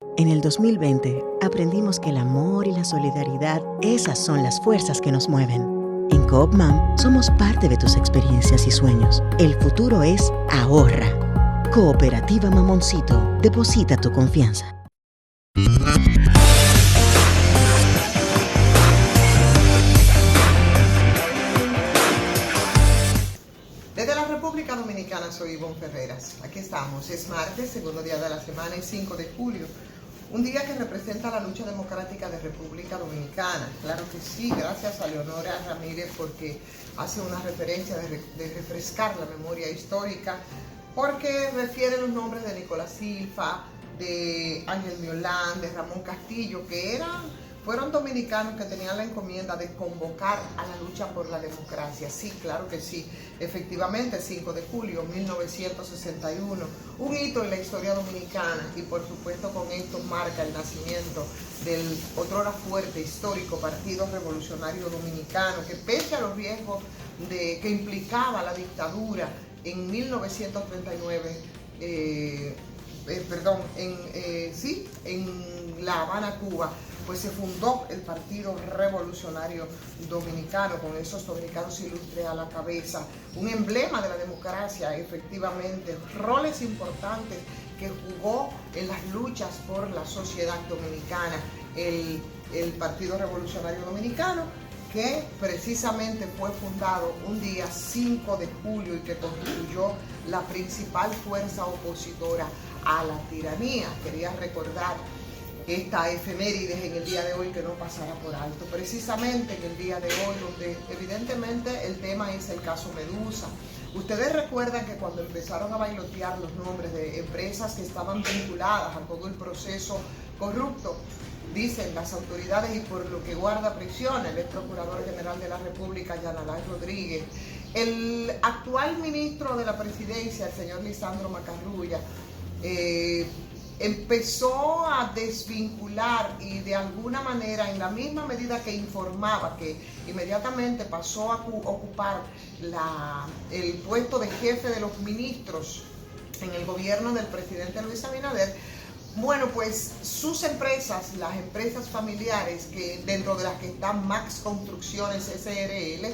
En el 2020 aprendimos que el amor y la solidaridad, esas son las fuerzas que nos mueven. En Coopmam somos parte de tus experiencias y sueños. El futuro es ahorra. Cooperativa Mamoncito, deposita tu confianza. Desde la República Dominicana soy Ivonne Ferreras. Aquí estamos, es martes, segundo día de la semana y 5 de julio. Un día que representa la lucha democrática de República Dominicana. Claro que sí, gracias a Leonora Ramírez porque hace una referencia de refrescar la memoria histórica, porque refiere los nombres de Nicolás Silva, de Ángel Miolán, de Ramón Castillo, que fueron dominicanos que tenían la encomienda de convocar a la lucha por la democracia. Sí, claro que sí, efectivamente, 5 de julio de 1961, un hito en la historia dominicana, y por supuesto con esto marca el nacimiento del otrora fuerte, histórico Partido Revolucionario Dominicano, que pese a los riesgos que implicaba la dictadura en 1939, en La Habana, Cuba, pues se fundó el Partido Revolucionario Dominicano, con esos dominicanos ilustres a la cabeza, un emblema de la democracia, efectivamente, roles importantes que jugó en las luchas por la sociedad dominicana, el Partido Revolucionario Dominicano, que precisamente fue fundado un día 5 de julio y que constituyó la principal fuerza opositora a la tiranía. Quería recordar esta efemérides en el día de hoy, que no pasará por alto, precisamente en el día de hoy, donde evidentemente el tema es el caso Medusa. Ustedes recuerdan que cuando empezaron a bailotear los nombres de empresas que estaban vinculadas a todo el proceso corrupto, dicen las autoridades, y por lo que guarda prisión el ex procurador general de la República, Jan Alain Rodríguez, el actual ministro de la presidencia, el señor Lisandro Macarrulla, empezó a desvincular, y de alguna manera, en la misma medida que informaba, que inmediatamente pasó a ocupar el puesto de jefe de los ministros en el gobierno del presidente Luis Abinader. Bueno, pues sus empresas, las empresas familiares, que dentro de las que están Max Construcciones SRL,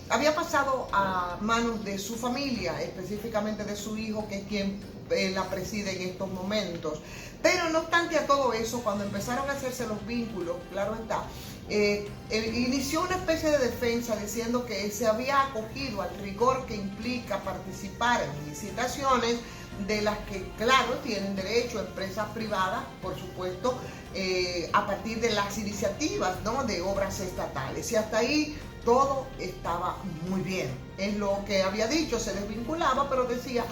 había pasado a manos de su familia, específicamente de su hijo, que es quien la preside en estos momentos. Pero no obstante a todo eso, cuando empezaron a hacerse los vínculos, claro está, inició una especie de defensa diciendo que se había acogido al rigor que implica participar en licitaciones de las que, claro, tienen derecho empresas privadas, por supuesto, a partir de las iniciativas, ¿no?, de obras estatales. Y hasta ahí todo estaba muy bien. Es lo que había dicho, se desvinculaba, pero decía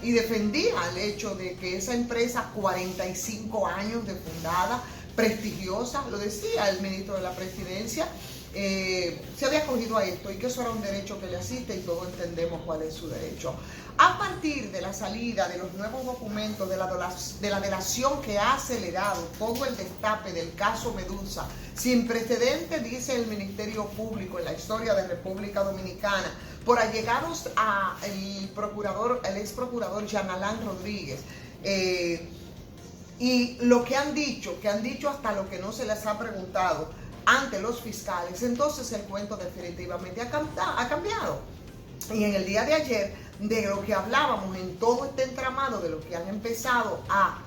y defendía el hecho de que esa empresa, 45 años de fundada, prestigiosa, lo decía el ministro de la presidencia, se había acogido a esto y que eso era un derecho que le asiste, y todos entendemos cuál es su derecho. A partir de la salida de los nuevos documentos de la delación que ha acelerado todo el destape del caso Medusa, sin precedentes, dice el Ministerio Público en la historia de República Dominicana, por allegados a el ex procurador Jan Alain Rodríguez, y lo que han dicho hasta lo que no se les ha preguntado ante los fiscales, entonces el cuento definitivamente ha cambiado. Y en el día de ayer, de lo que hablábamos en todo este entramado, de lo que han empezado a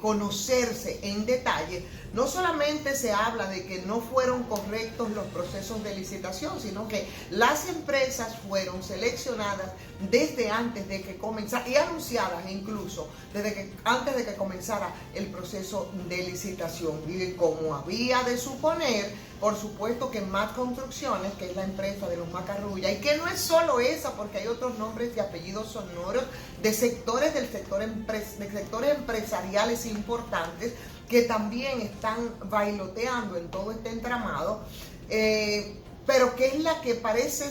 conocerse en detalle, no solamente se habla de que no fueron correctos los procesos de licitación, sino que las empresas fueron seleccionadas desde antes de que comenzara, y anunciadas incluso antes de que comenzara el proceso de licitación. Y como había de suponer, por supuesto que Max Construcciones, que es la empresa de los Macarrulla, y que no es solo esa, porque hay otros nombres y apellidos sonoros de sectores de sectores empresariales importantes que también están bailoteando en todo este entramado, pero que es la que parece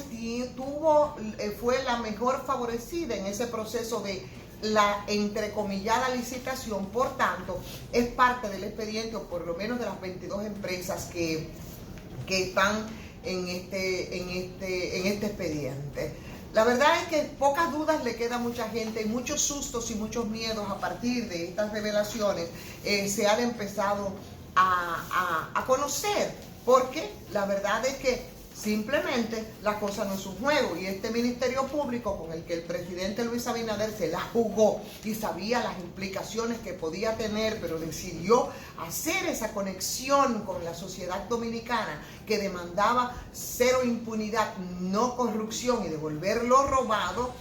fue la mejor favorecida en ese proceso de la entrecomillada licitación. Por tanto, es parte del expediente, o por lo menos de las 22 empresas que están en este expediente. La verdad es que pocas dudas le queda a mucha gente y muchos sustos y muchos miedos a partir de estas revelaciones se han empezado a conocer, porque la verdad es que simplemente la cosa no es un juego, y este Ministerio Público con el que el presidente Luis Abinader se la jugó y sabía las implicaciones que podía tener, pero decidió hacer esa conexión con la sociedad dominicana que demandaba cero impunidad, no corrupción y devolver lo robado.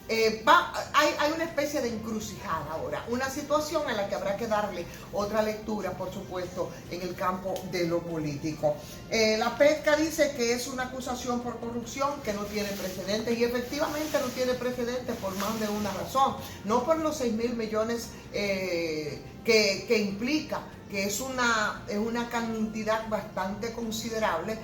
Hay una especie de encrucijada ahora, una situación en la que habrá que darle otra lectura, por supuesto, en el campo de lo político. La pesca dice que es una acusación por corrupción que no tiene precedentes, y efectivamente no tiene precedentes por más de una razón, no por los 6.000 millones que implica, que es una cantidad bastante considerable,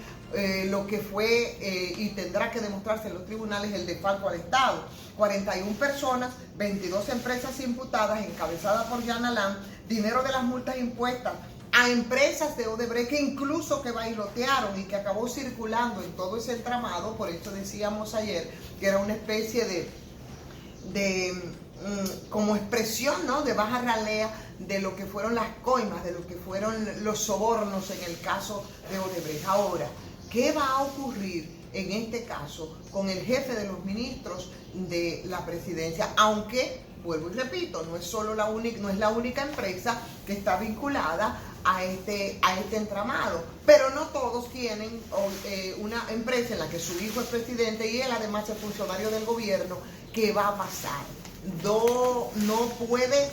lo que fue y tendrá que demostrarse en los tribunales el desfalco al Estado. 41 personas, 22 empresas imputadas, encabezadas por Jan Alain, dinero de las multas impuestas a empresas de Odebrecht que incluso que bailotearon y que acabó circulando en todo ese entramado. Por eso decíamos ayer que era una especie como expresión, ¿no?, de baja ralea de lo que fueron las coimas, de lo que fueron los sobornos en el caso de Odebrecht. Ahora, ¿qué va a ocurrir en este caso con el jefe de los ministros de la presidencia? Aunque, vuelvo y repito, no es la única empresa que está vinculada a este entramado, pero no todos tienen una empresa en la que su hijo es presidente y él además es funcionario del gobierno. ¿Qué va a pasar? No puede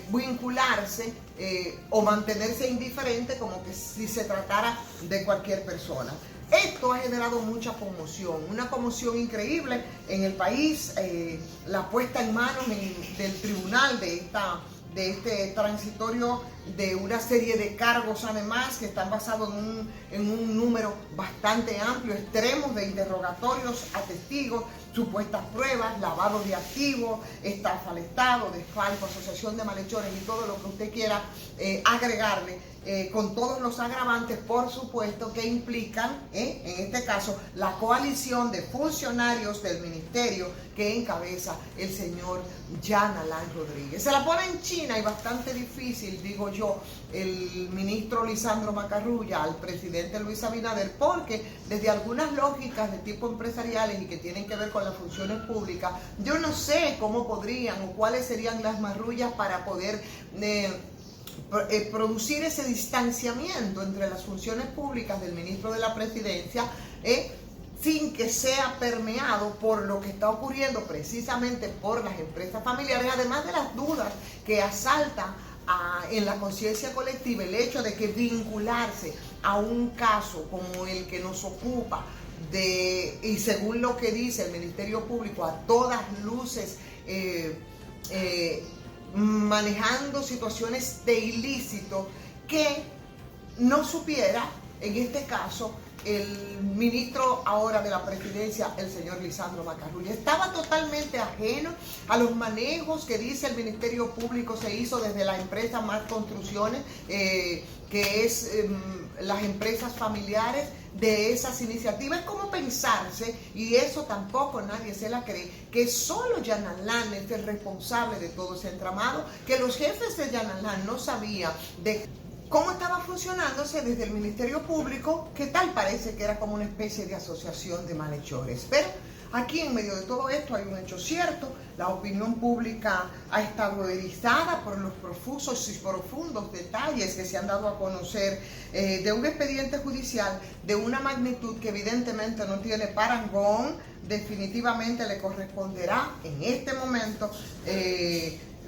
vincularse o mantenerse indiferente como que si se tratara de cualquier persona. Esto ha generado mucha conmoción, una conmoción increíble en el país, la puesta en manos del tribunal de este transitorio de una serie de cargos, además que están basados en un número bastante amplio, extremos de interrogatorios a testigos, supuestas pruebas, lavado de activos, estafa al Estado, desfalco, asociación de malhechores y todo lo que usted quiera agregarle, con todos los agravantes, por supuesto, que implican, en este caso, la coalición de funcionarios del ministerio que encabeza el señor Jan Alain Rodríguez. Se la pone en China y bastante difícil, digo yo, el ministro Lisandro Macarrulla al presidente Luis Abinader, porque desde algunas lógicas de tipo empresariales y que tienen que ver con las funciones públicas, yo no sé cómo podrían o cuáles serían las marrullas para poder producir ese distanciamiento entre las funciones públicas del ministro de la presidencia, sin que sea permeado por lo que está ocurriendo precisamente por las empresas familiares, además de las dudas que asalta en la conciencia colectiva el hecho de que vincularse a un caso como el que nos ocupa, y según lo que dice el Ministerio Público, a todas luces manejando situaciones de ilícito, que no supiera, en este caso, el ministro ahora de la presidencia, el señor Lisandro Macarrulla. Estaba totalmente ajeno a los manejos que dice el Ministerio Público se hizo desde la empresa Más Construcciones, que es las empresas familiares de esas iniciativas. Es como pensarse, y eso tampoco nadie se la cree, que solo Jan Alain es el responsable de todo ese entramado, que los jefes de Jan Alain no sabían de cómo estaba funcionándose desde el Ministerio Público, que tal parece que era como una especie de asociación de malhechores. Pero aquí, en medio de todo esto, hay un hecho cierto: la opinión pública ha estado erizada por los profusos y profundos detalles que se han dado a conocer de un expediente judicial de una magnitud que evidentemente no tiene parangón. Definitivamente le corresponderá en este momento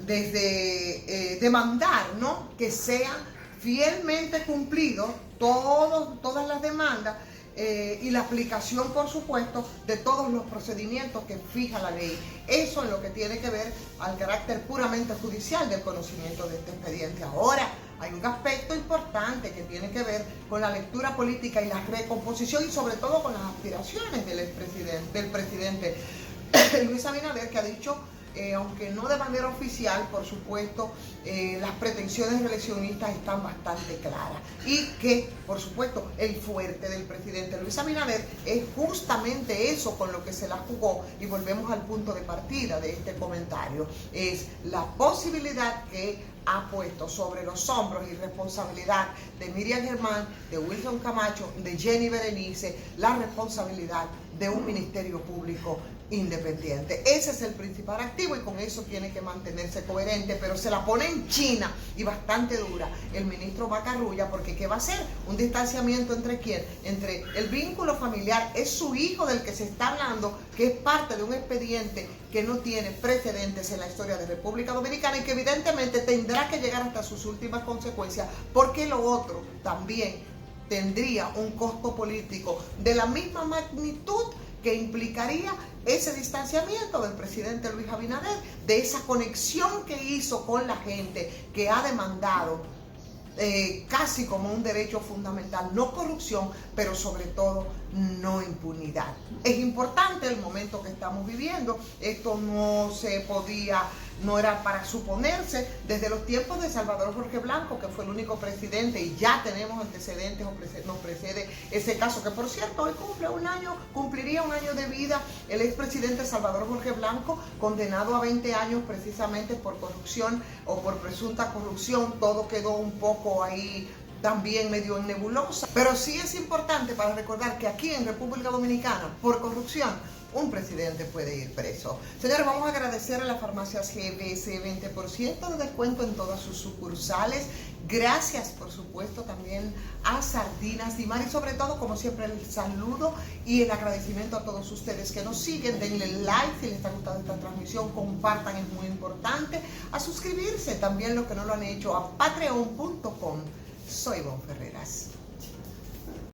desde demandar, ¿no?, que sea fielmente cumplido todas las demandas y la aplicación, por supuesto, de todos los procedimientos que fija la ley. Eso es lo que tiene que ver al carácter puramente judicial del conocimiento de este expediente. Ahora, hay un aspecto importante que tiene que ver con la lectura política y la recomposición, y sobre todo con las aspiraciones del presidente Luis Abinader, que ha dicho aunque no de manera oficial, por supuesto, las pretensiones reeleccionistas están bastante claras y que, por supuesto, el fuerte del presidente Luis Abinader es justamente eso con lo que se la jugó, y volvemos al punto de partida de este comentario, es la posibilidad que ha puesto sobre los hombros y responsabilidad de Miriam Germán, de Wilson Camacho, de Jenny Berenice, la responsabilidad de un ministerio público independiente. Ese es el principal activo y con eso tiene que mantenerse coherente, pero se la pone en China y bastante dura el ministro Macarrulla, porque ¿qué va a hacer? Un distanciamiento entre quién, entre el vínculo familiar, es su hijo del que se está hablando, que es parte de un expediente que no tiene precedentes en la historia de República Dominicana y que evidentemente tendrá que llegar hasta sus últimas consecuencias, porque lo otro también tendría un costo político de la misma magnitud que implicaría ese distanciamiento del presidente Luis Abinader, de esa conexión que hizo con la gente, que ha demandado casi como un derecho fundamental, no corrupción, pero sobre todo no impunidad. Es importante el momento que estamos viviendo. Esto no se podía, no era para suponerse desde los tiempos de Salvador Jorge Blanco, que fue el único presidente, y ya tenemos antecedentes, nos precede ese caso, que por cierto hoy cumpliría un año de vida el expresidente Salvador Jorge Blanco, condenado a 20 años precisamente por corrupción o por presunta corrupción. Todo quedó un poco ahí también medio en nebulosa, pero sí es importante para recordar que aquí en República Dominicana, por corrupción, un presidente puede ir preso. Señores, vamos a agradecer a las farmacias GBS 20% de descuento en todas sus sucursales. Gracias, por supuesto, también a Sardinas Dimar, y sobre todo, como siempre, el saludo y el agradecimiento a todos ustedes que nos siguen. Denle like si les está gustando esta transmisión, compartan, es muy importante. A suscribirse también, los que no lo han hecho, a patreon.com. Soy Ivonne Ferreras.